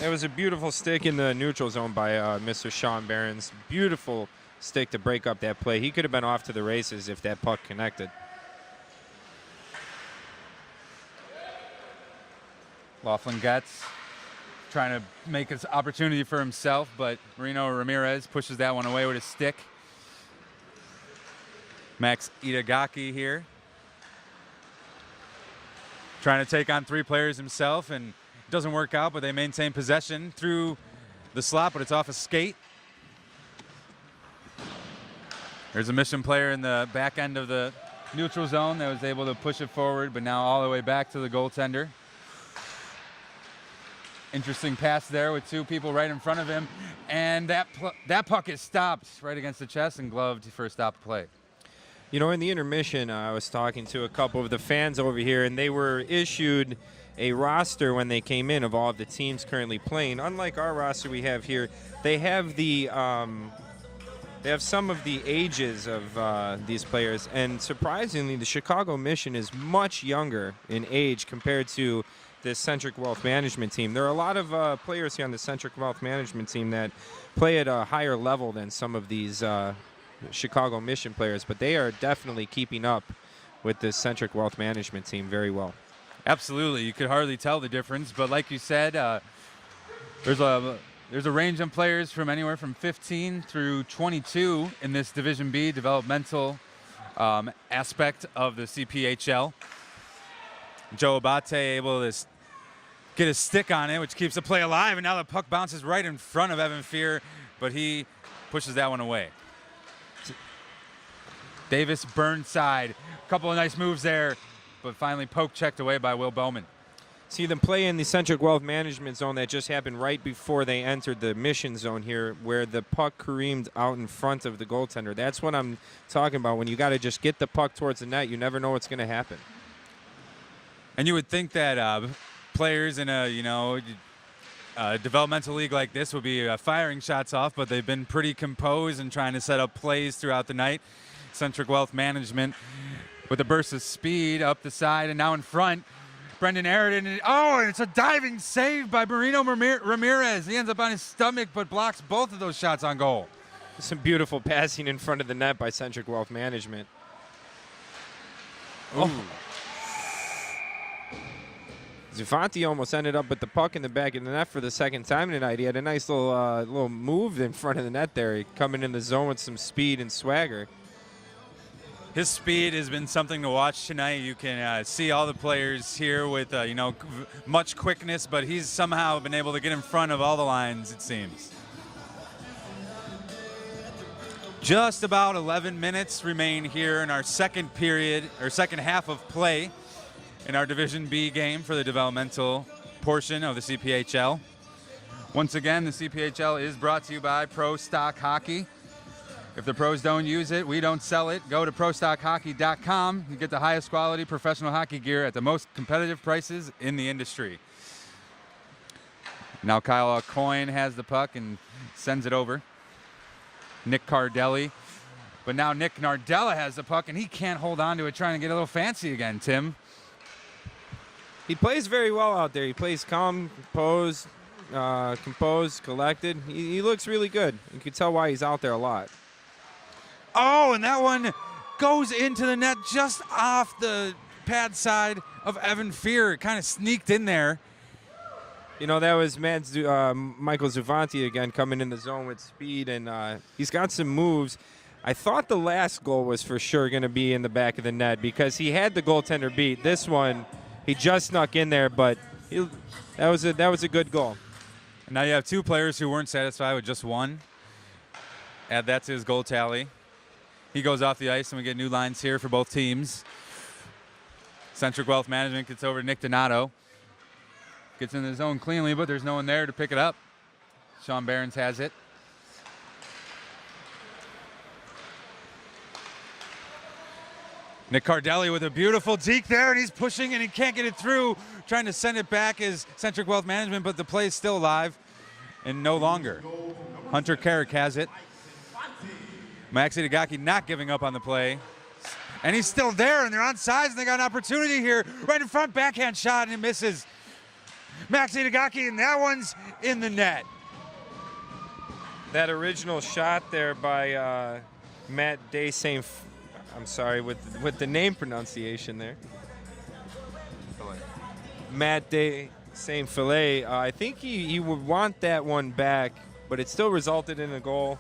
It was a beautiful stick in the neutral zone by Mr. Sean Behrens. Beautiful stick to break up that play. He could have been off to the races if that puck connected. Laughlin Getz trying to make an opportunity for himself, but Marino Ramirez pushes that one away with his stick. Max Itagaki here, trying to take on 3 players himself, and it doesn't work out, but they maintain possession through the slot, but it's off a skate. There's a mission player in the back end of the neutral zone that was able to push it forward, but now all the way back to the goaltender. Interesting pass there with 2 people right in front of him, and that puck is stopped right against the chest and gloved for a stop play. You know, in the intermission, I was talking to a couple of the fans over here, and they were issued a roster when they came in of all of the teams currently playing. Unlike our roster we have here, they have some of the ages of these players, and surprisingly, the Chicago Mission is much younger in age compared to this Centric Wealth Management team. There are a lot of players here on the Centric Wealth Management team that play at a higher level than some of these Chicago Mission players, but they are definitely keeping up with this Centric Wealth Management team very well. Absolutely. You could hardly tell the difference, but like you said, there's a range of players from anywhere from 15 through 22 in this Division B developmental aspect of the CPHL. Joe Abate able to get his stick on it, which keeps the play alive, and now the puck bounces right in front of Evan Fear, but he pushes that one away. Davis Burnside, a couple of nice moves there, but finally poke checked away by Will Bowman. See them play in the Centric Wealth Management zone that just happened right before they entered the mission zone here, where the puck careened out in front of the goaltender. That's what I'm talking about. When you got to just get the puck towards the net, you never know what's going to happen. And you would think that players in a developmental league like this would be firing shots off, but they've been pretty composed and trying to set up plays throughout the night. Centric Wealth Management with a burst of speed up the side and now in front. Brendan Aridin, and it's a diving save by Marino Ramirez. He ends up on his stomach but blocks both of those shots on goal. Some beautiful passing in front of the net by Centric Wealth Management. Oh. Zufanti almost ended up with the puck in the back of the net for the second time tonight. He had a nice little move in front of the net there. He coming in the zone with some speed and swagger. His speed has been something to watch tonight. You can see all the players here with much quickness, but he's somehow been able to get in front of all the lines, it seems. Just about 11 minutes remain here in our second half of play in our Division B game for the developmental portion of the CPHL. Once again, the CPHL is brought to you by Pro Stock Hockey. If the pros don't use it, we don't sell it. Go to ProStockHockey.com and get the highest quality professional hockey gear at the most competitive prices in the industry. Now Kyle Coyne has the puck and sends it over. Nick Cardelli. But now Nick Nardella has the puck and he can't hold on to it, trying to get a little fancy again, Tim. He plays very well out there. He plays calm, composed, collected. He looks really good. You can tell why he's out there a lot. Oh, and that one goes into the net just off the pad side of Evan Fear. It kind of sneaked in there. You know, that was Michael Zufanti again coming in the zone with speed, and he's got some moves. I thought the last goal was for sure going to be in the back of the net because he had the goaltender beat. This one, he just snuck in there, but that was a good goal. And now you have 2 players who weren't satisfied with just one. Add that to his goal tally. He goes off the ice, and we get new lines here for both teams. Centric Wealth Management gets over to Nick Donato. Gets in the zone cleanly, but there's no one there to pick it up. Sean Behrens has it. Nick Cardelli with a beautiful deke there, and he's pushing and he can't get it through. Trying to send it back is Centric Wealth Management, but the play is still alive and no longer. Hunter Carrick has it. Maxi Dagaki not giving up on the play. And he's still there, and they're on sides, and they got an opportunity here. Right in front, backhand shot, and it misses. Maxi Dagaki, and that one's in the net. That original shot there by Matt Day Saint, I'm sorry, with the name pronunciation there. Matt Day Saint Filet. I think he would want that one back, but it still resulted in a goal.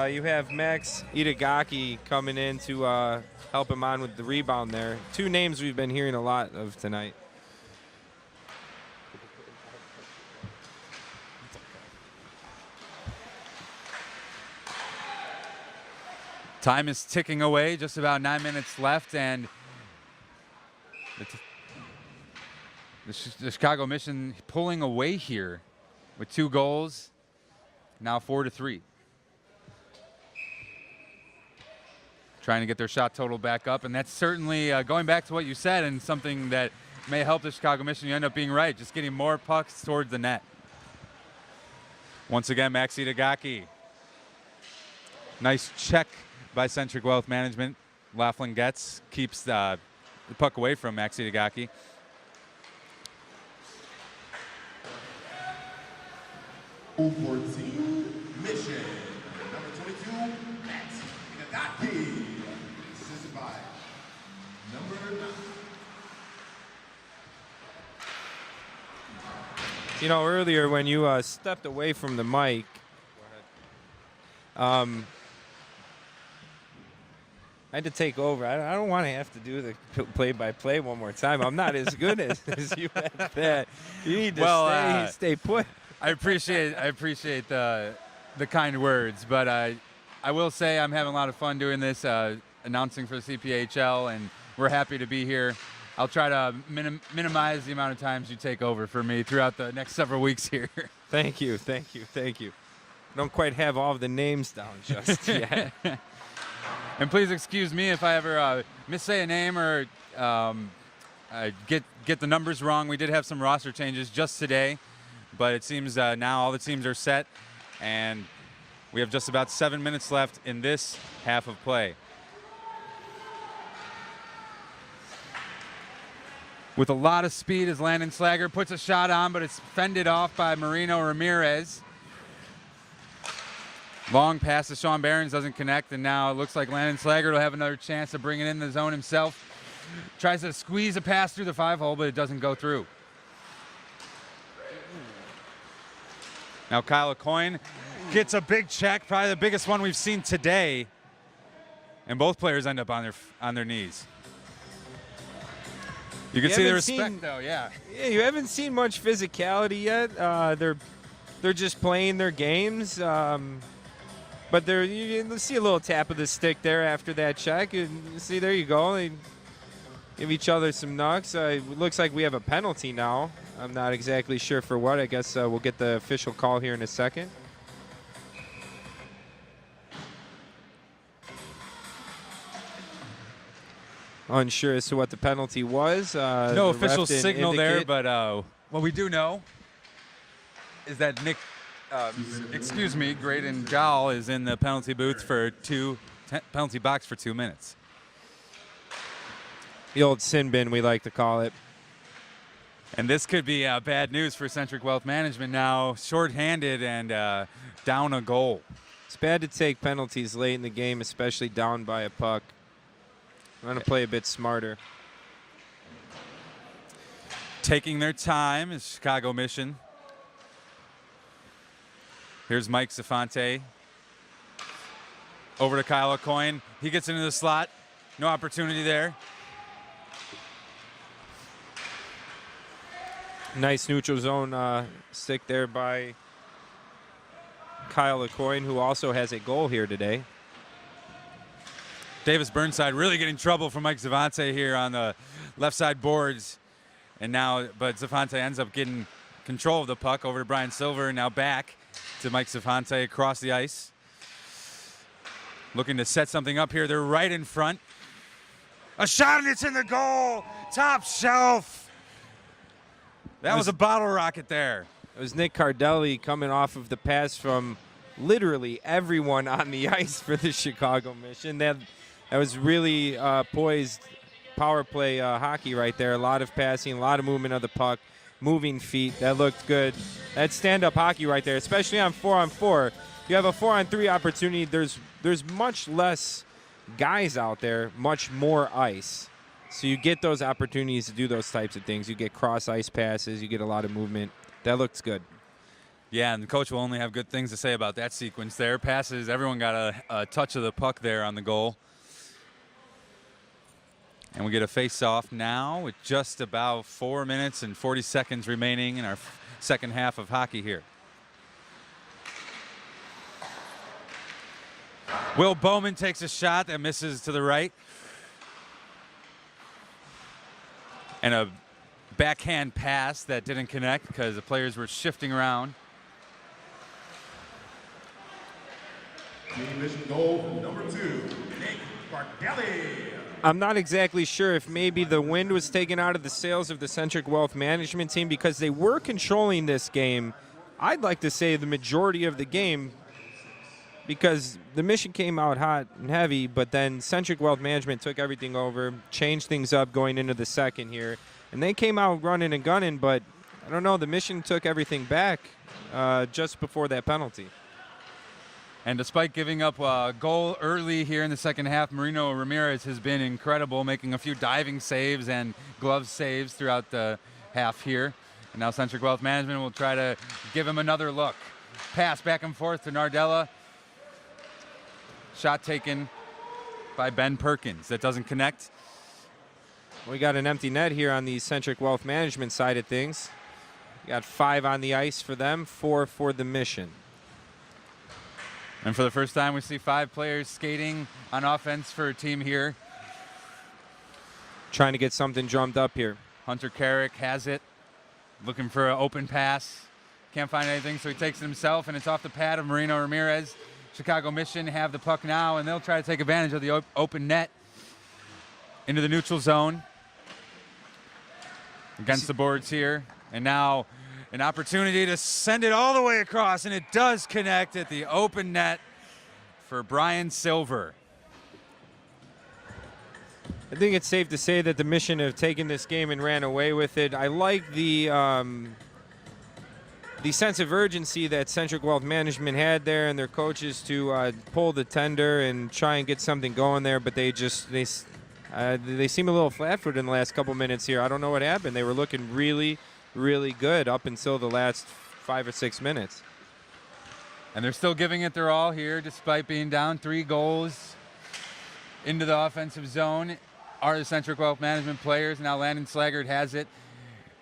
You have Max Itagaki coming in to help him on with the rebound there. Two names we've been hearing a lot of tonight. Time is ticking away, just about 9 minutes left, and the Chicago Mission pulling away here with 2 goals, now 4-3. Trying to get their shot total back up, and that's certainly going back to what you said, and something that may help the Chicago Mission. You end up being right, just getting more pucks towards the net. Once again, Maxi Dagaki. Nice check by Centric Wealth Management. Laughlin gets, keeps the puck away from Maxi Dagaki. U14 Mission. Number 22, Max Dagaki. Assisted by number 9. You know, earlier when you stepped away from the mic, I had to take over. I don't want to have to do the play-by-play one more time. I'm not as good as you at that. You need to stay put. I appreciate the kind words, but I will say I'm having a lot of fun doing this, announcing for the CPHL, and we're happy to be here. I'll try to minimize the amount of times you take over for me throughout the next several weeks here. Thank you. Don't quite have all of the names down just yet. And please excuse me if I ever missay a name or get the numbers wrong. We did have some roster changes just today, but it seems now all the teams are set, and we have just about 7 minutes left in this half of play. With a lot of speed as Landon Slager puts a shot on, but it's fended off by Marino Ramirez. Long pass to Sean Behrens, doesn't connect, and now it looks like Landon Slager will have another chance to bring it in the zone himself. Tries to squeeze a pass through the 5-hole, but it doesn't go through. Now Kyle Coyne gets a big check, probably the biggest one we've seen today, and both players end up on their knees. You can see the respect, though, yeah. Yeah, you haven't seen much physicality yet. They're just playing their games. But you see a little tap of the stick there after that check. And see, there you go. They give each other some knocks. It looks like we have a penalty now. I'm not exactly sure for what. I guess we'll get the official call here in a second. Unsure as to what the penalty was. No official signal there, but what we do know is that Graydon Gall is in the penalty booth for penalty box for 2 minutes. The old sin bin, we like to call it. And this could be bad news for Centric Wealth Management now, shorthanded and down a goal. It's bad to take penalties late in the game, especially down by a puck. I'm going to play a bit smarter. Taking their time is Chicago Mission. Here's Mike Zafante. Over to Kyle Coyne. He gets into the slot. No opportunity there. Nice neutral zone stick there by Kyle Coyne, who also has a goal here today. Davis Burnside really getting trouble from Mike Zafante here on the left side boards. And now, but Zafante ends up getting control of the puck over to Brian Silver, and now back to Mike Zafante across the ice. Looking to set something up here. They're right in front. A shot and it's in the goal. Top shelf. That was a bottle rocket there. It was Nick Cardelli coming off of the pass from literally everyone on the ice for the Chicago Mission. That was really poised power play hockey right there. A lot of passing, a lot of movement of the puck, moving feet. That looked good. That's stand-up hockey right there, especially on 4-on-4. You have a 4-on-3 opportunity. There's much less guys out there, much more ice. So you get those opportunities to do those types of things. You get cross ice passes. You get a lot of movement. That looks good. Yeah, and the coach will only have good things to say about that sequence there. Passes, everyone got a touch of the puck there on the goal. And we get a face-off now with just about 4 minutes and 40 seconds remaining in our second half of hockey here. Will Bowman takes a shot that misses to the right. And a backhand pass that didn't connect because the players were shifting around. Team mission goal for number 2, Nick Cardelli. I'm not exactly sure if maybe the wind was taken out of the sails of the Centric Wealth Management team because they were controlling this game. I'd like to say the majority of the game because the Mission came out hot and heavy, but then Centric Wealth Management took everything over, changed things up going into the second here, and they came out running and gunning, but I don't know, the Mission took everything back just before that penalty. And despite giving up a goal early here in the second half, Marino Ramirez has been incredible, making a few diving saves and glove saves throughout the half here. And now Centric Wealth Management will try to give him another look. Pass back and forth to Nardella. Shot taken by Ben Perkins. That doesn't connect. We got an empty net here on the Centric Wealth Management side of things. We got 5 on the ice for them, 4 for the Mission. And for the first time, we see 5 players skating on offense for a team here. Trying to get something drummed up here. Hunter Carrick has it, looking for an open pass. Can't find anything, so he takes it himself, and it's off the pad of Marino Ramirez. Chicago Mission have the puck now, and they'll try to take advantage of the open net into the neutral zone. Against the boards here, and now an opportunity to send it all the way across, and it does connect at the open net for Brian Silver. I think it's safe to say that the Mission have taken this game and ran away with it. I like the sense of urgency that Centric Wealth Management had there and their coaches to pull the tender and try and get something going there, but they seem a little flat-footed in the last couple minutes here. I don't know what happened. They were looking really, really good up until the last 5 or 6 minutes. And they're still giving it their all here despite being down 3 goals into the offensive zone. Are the Centric Wealth Management players. Now Landon Slaggert has it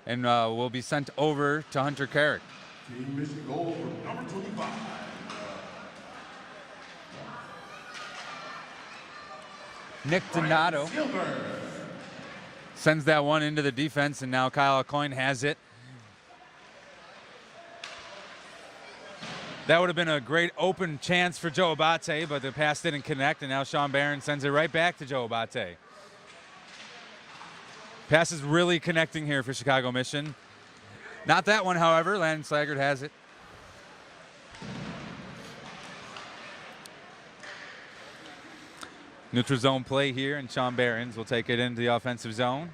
and will be sent over to Hunter Carrick. Team mission goal for number 25. Nick Donato sends that one into the defense, and now Kyle Coyne has it. That would have been a great open chance for Joe Abate, but the pass didn't connect, and now Sean Barron sends it right back to Joe Abate. Pass is really connecting here for Chicago Mission. Not that one, however. Landon Slaggert has it. Neutral zone play here, and Sean Behrens will take it into the offensive zone.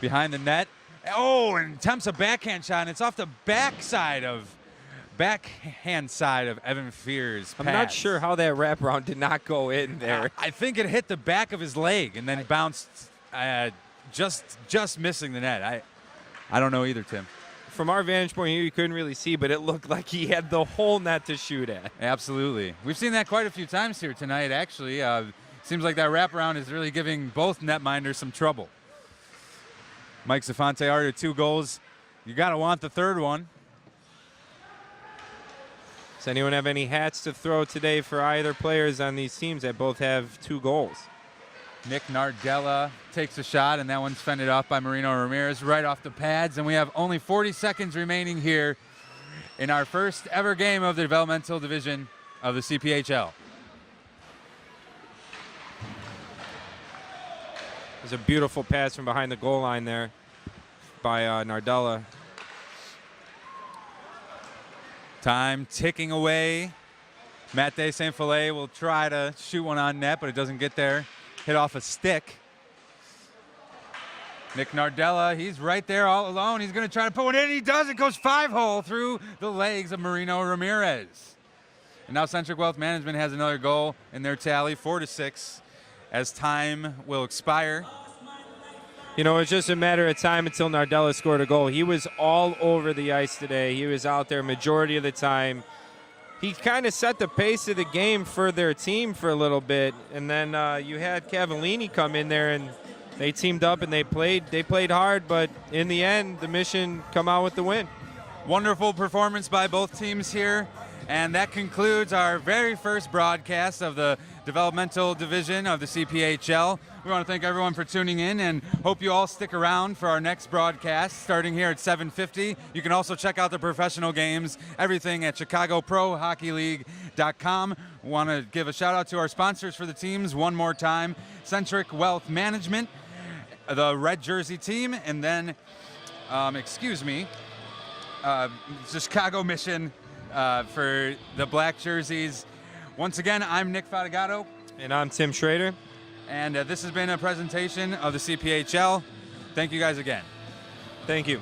Behind the net. Oh, and attempts a backhand shot, and it's off the backhand side of Evan Fear's pass. I'm not sure how that wraparound did not go in there. I think it hit the back of his leg and then bounced, just missing the net. I don't know either, Tim. From our vantage point here, you couldn't really see, but it looked like he had the whole net to shoot at. Absolutely. We've seen that quite a few times here tonight, actually. Seems like that wraparound is really giving both netminders some trouble. Mike Zafonte already 2 goals. You got to want the third one. Does anyone have any hats to throw today for either players on these teams that both have 2 goals? Nick Nardella takes a shot, and that one's fended off by Marino Ramirez right off the pads. And we have only 40 seconds remaining here in our first ever game of the developmental division of the CPHL. There's a beautiful pass from behind the goal line there by Nardella. Time ticking away. Matt de Saint-Fillet will try to shoot one on net, but it doesn't get there. Hit off a stick. Nick Nardella, he's right there all alone. He's going to try to put one in. He does. It goes 5-hole through the legs of Marino Ramirez. And now Centric Wealth Management has another goal in their tally, 4-6, as time will expire. You know, it's just a matter of time until Nardella scored a goal. He was all over the ice today. He was out there majority of the time. He kind of set the pace of the game for their team for a little bit, and then you had Cavallini come in there, and they teamed up and they played hard, but in the end, the Mission come out with the win. Wonderful performance by both teams here, and that concludes our very first broadcast of the developmental division of the CPHL. We want to thank everyone for tuning in and hope you all stick around for our next broadcast starting here at 7:50. You can also check out the professional games, everything at ChicagoProHockeyLeague.com. Want to give a shout out to our sponsors for the teams one more time: Centric Wealth Management, the red jersey team, and then, the Chicago Mission for the black jerseys. Once again, I'm Nick Fatigato. And I'm Tim Schrader. And this has been a presentation of the CPHL. Thank you guys again. Thank you.